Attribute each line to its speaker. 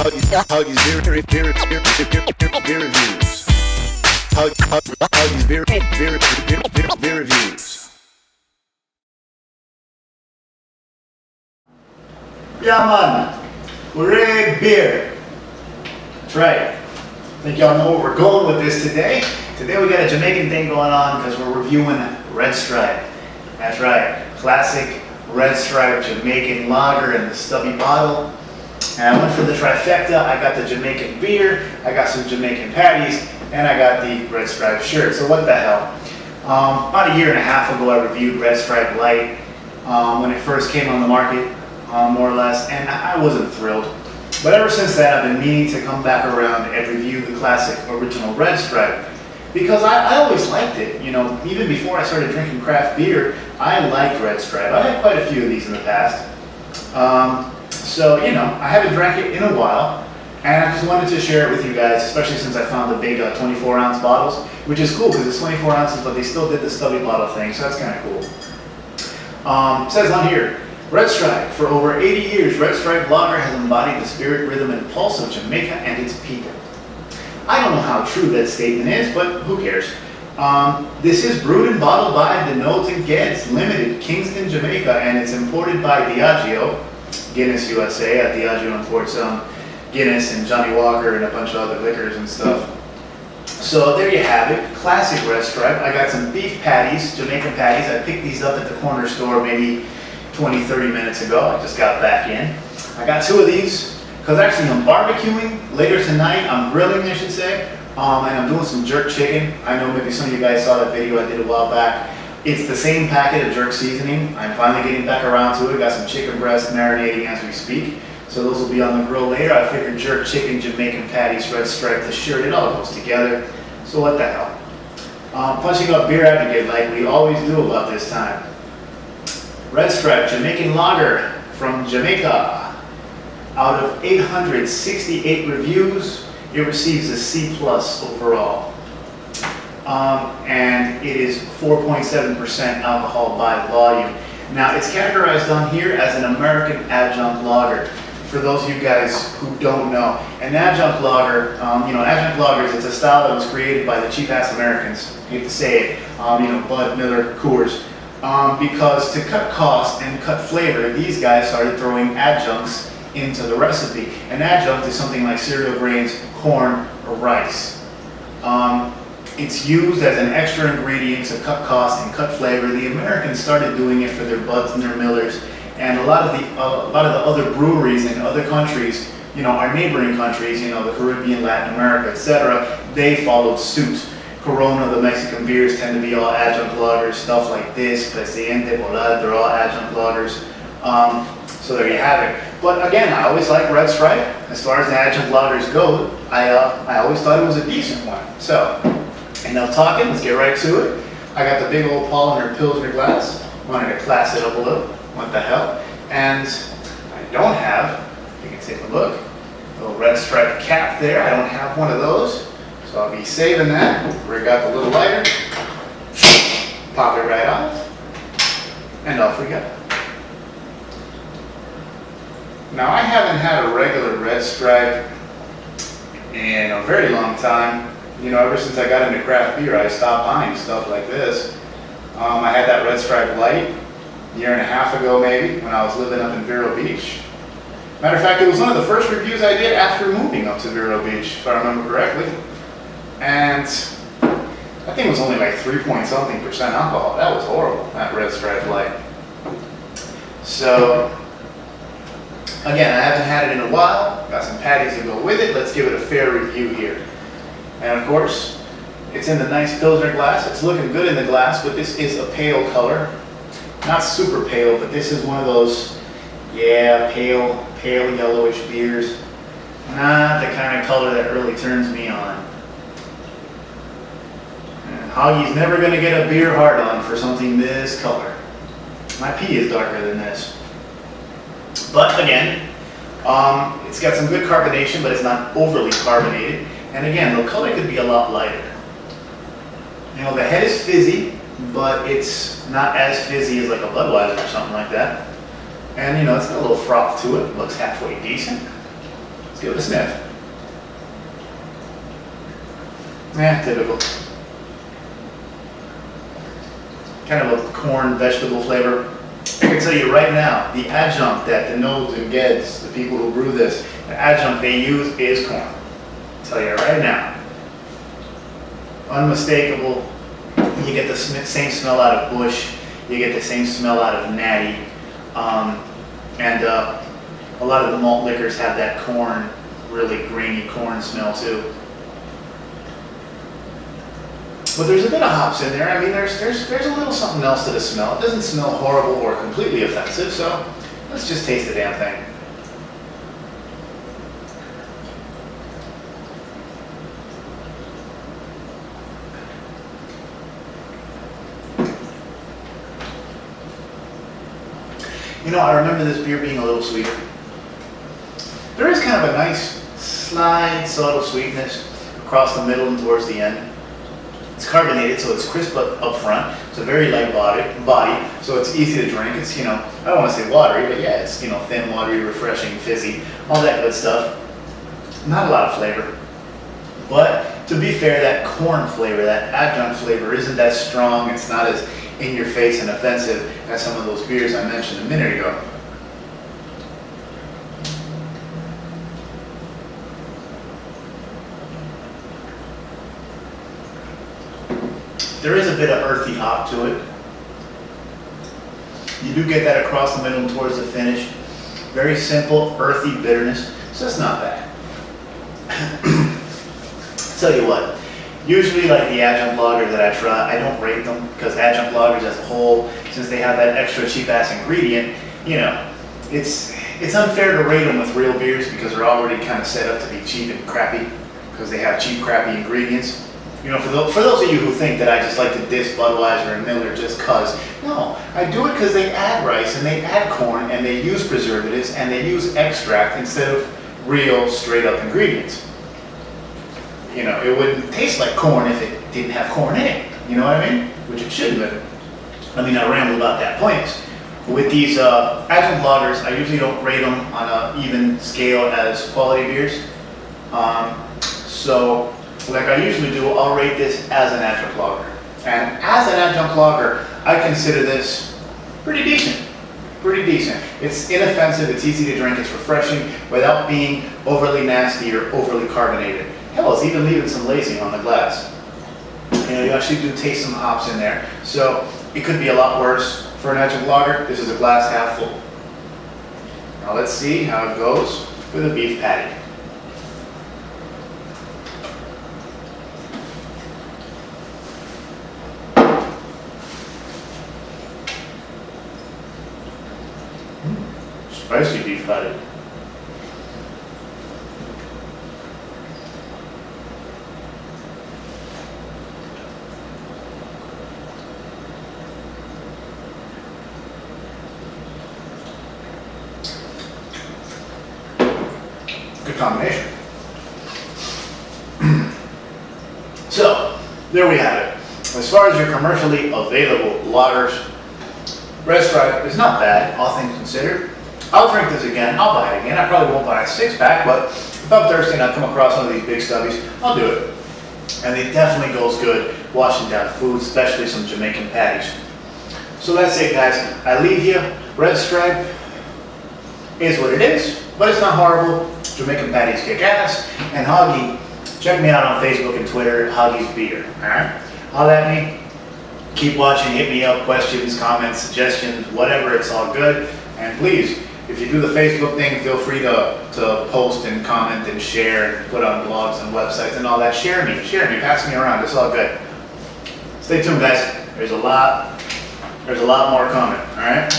Speaker 1: Hoggie's beer reviews. Hoggie's beer reviews.
Speaker 2: Yeah, man. Hooray Beer. That's right. I think y'all know where we're going with this today. Today we got a Jamaican thing going on because we're reviewing Red Stripe. That's right. Classic Red Stripe Jamaican Lager in the stubby bottle. And I went for the trifecta. I got the Jamaican beer, I got some Jamaican patties, and I got the Red Stripe shirt. So what the hell? About a year and a half ago I reviewed Red Stripe Light when it first came on the market, more or less, and I wasn't thrilled. But ever since then I've been meaning to come back around and review the classic original Red Stripe because I always liked it. You know, even before I started drinking craft beer, I liked Red Stripe. I had quite a few of these in the past. So, you know, I haven't drank it in a while, and I just wanted to share it with you guys, especially since I found the big 24-ounce bottles, which is cool because it's 24 ounces, but they still did the stubby bottle thing, so that's kind of cool. It says on here, Red Stripe. For over 80 years, Red Stripe Lager has embodied the spirit, rhythm, and pulse of Jamaica and its people. I don't know how true that statement is, but who cares? This is brewed and bottled by Denot and Geddes Limited, Kingston, Jamaica, and it's imported by Diageo, Guinness USA. Diageo imports Guinness and Johnny Walker and a bunch of other liquors and stuff. So there you have it, classic Red Stripe. I got some beef patties, Jamaican patties. I picked these up at the corner store maybe 20-30 minutes ago. I just got back in. I got two of these because actually I'm barbecuing later tonight. I'm grilling, I should say, and I'm doing some jerk chicken. I know maybe some of you guys saw that video I did a while back. It's the same packet of jerk seasoning. I'm finally getting back around to it. Got some chicken breast marinating as we speak. So those will be on the grill later. I figured jerk chicken, Jamaican patties, Red Stripe, the shirt, it all goes together. So what the hell? Punching up Beer Advocate like we always do about this time. Red Stripe Jamaican Lager from Jamaica. Out of 868 reviews, it receives a C+ overall. And it is 4.7% alcohol by volume. Now, it's categorized on here as an American adjunct lager. For those of you guys who don't know, an adjunct lager, adjunct lagers, it's a style that was created by the cheap-ass Americans, I hate to say it, Bud, Miller, Coors, because to cut cost and cut flavor, these guys started throwing adjuncts into the recipe. An adjunct is something like cereal grains, corn, or rice. It's used as an extra ingredient to cut costs and cut flavor. The Americans started doing it for their Buds and their Millers, and a lot of the other breweries in other countries, our neighboring countries, the Caribbean, Latin America, etc., they followed suit. Corona, the Mexican beers tend to be all adjunct lagers, stuff like this, Presidente, Bolad, they're all adjunct lagers. So there you have it. But again, I always like Red Stripe. As far as the adjunct lagers go, I always thought it was a decent one. So, enough talking, let's get right to it. I got the big old Polliner Pilsner glass. Wanted to class it up a little. What the hell? And I don't have, you can take a look, a little Red Stripe cap there. I don't have one of those. So I'll be saving that. Rig out the little lighter. Pop it right off. And off we go. Now I haven't had a regular Red Stripe in a very long time. Ever since I got into craft beer, I stopped buying stuff like this. I had that Red Stripe Light a year and a half ago maybe, when I was living up in Vero Beach. Matter of fact, it was one of the first reviews I did after moving up to Vero Beach, if I remember correctly. And I think it was only like 3-point-something% alcohol. That was horrible, that Red Stripe Light. So, again, I haven't had it in a while. Got some patties to go with it. Let's give it a fair review here. And of course, it's in the nice Pilsner glass. It's looking good in the glass, but this is a pale color. Not super pale, but this is one of those, pale yellowish beers. Not the kind of color that really turns me on. And Hoggie's never going to get a beer hard on for something this color. My pee is darker than this. But again, it's got some good carbonation, but it's not overly carbonated. And again, the color could be a lot lighter. The head is fizzy, but it's not as fizzy as like a Budweiser or something like that. And it's got a little froth to it. Looks halfway decent. It's give it a sniff. Typical. Kind of a corn vegetable flavor. I can tell you right now, the adjunct that the Nobes and Geds, the people who brew this, the adjunct they use is corn. I'll tell you right now. Unmistakable. You get the same smell out of Bush. You get the same smell out of Natty. And a lot of the malt liquors have that corn, really grainy corn smell too. But there's a bit of hops in there. I mean, there's a little something else to the smell. It doesn't smell horrible or completely offensive, so let's just taste the damn thing. You know, I remember this beer being a little sweeter. There is kind of a nice, slight, subtle sweetness across the middle and towards the end. It's carbonated, so it's crisp up front. It's a very light body, so it's easy to drink. It's, you know, I don't want to say watery, but yeah, it's, you know, thin, watery, refreshing, fizzy, all that good stuff. Not a lot of flavor. But to be fair, that corn flavor, that adjunct flavor isn't that strong. It's not as in your face and offensive as some of those beers I mentioned a minute ago. There is a bit of earthy hop to it. You do get that across the middle and towards the finish. Very simple, earthy bitterness, so it's not bad. Tell you what, usually like the adjunct lagers that I try, I don't rate them because adjunct lagers as a whole, since they have that extra cheap ass ingredient, you know, it's unfair to rate them with real beers because they're already kind of set up to be cheap and crappy because they have cheap, crappy ingredients. You know, for those of you who think that I just like to diss Budweiser and Miller just cause, no, I do it because they add rice and they add corn and they use preservatives and they use extract instead of real straight up ingredients. You know, it wouldn't taste like corn if it didn't have corn in it, you know what I mean? Which it shouldn't have. I mean, I ramble about that. Point is, with these adjunct lagers, I usually don't rate them on an even scale as quality beers. So, like I usually do, I'll rate this as an adjunct lager. And as an adjunct lager, I consider this pretty decent. Pretty decent. It's inoffensive, it's easy to drink, it's refreshing without being overly nasty or overly carbonated. Hell, it's even leaving some lacing on the glass. You know, you actually do taste some hops in there. So it could be a lot worse for an adjunct lager. This is a glass half full. Now let's see how it goes with a beef patty. Spicy beef patty. Good combination. So, there we have it. As far as your commercially available lagers, Red Stripe is not bad, all things considered. I'll drink this again, I'll buy it again. I probably won't buy a 6-pack, but if I'm thirsty and I come across one of these big stubbies, I'll do it. And it definitely goes good washing down food, especially some Jamaican patties. So that's it, guys. I leave you. Red Stripe is what it is, but it's not horrible. Jamaican patties kick ass. And Hoggie, check me out on Facebook and Twitter, Hoggie's Beer. Alright? Holla at me. Keep watching, hit me up, questions, comments, suggestions, whatever, it's all good. And please, if you do the Facebook thing, feel free to post and comment and share and put on blogs and websites and all that. Share me, pass me around, it's all good. Stay tuned, guys. There's a lot more coming, alright?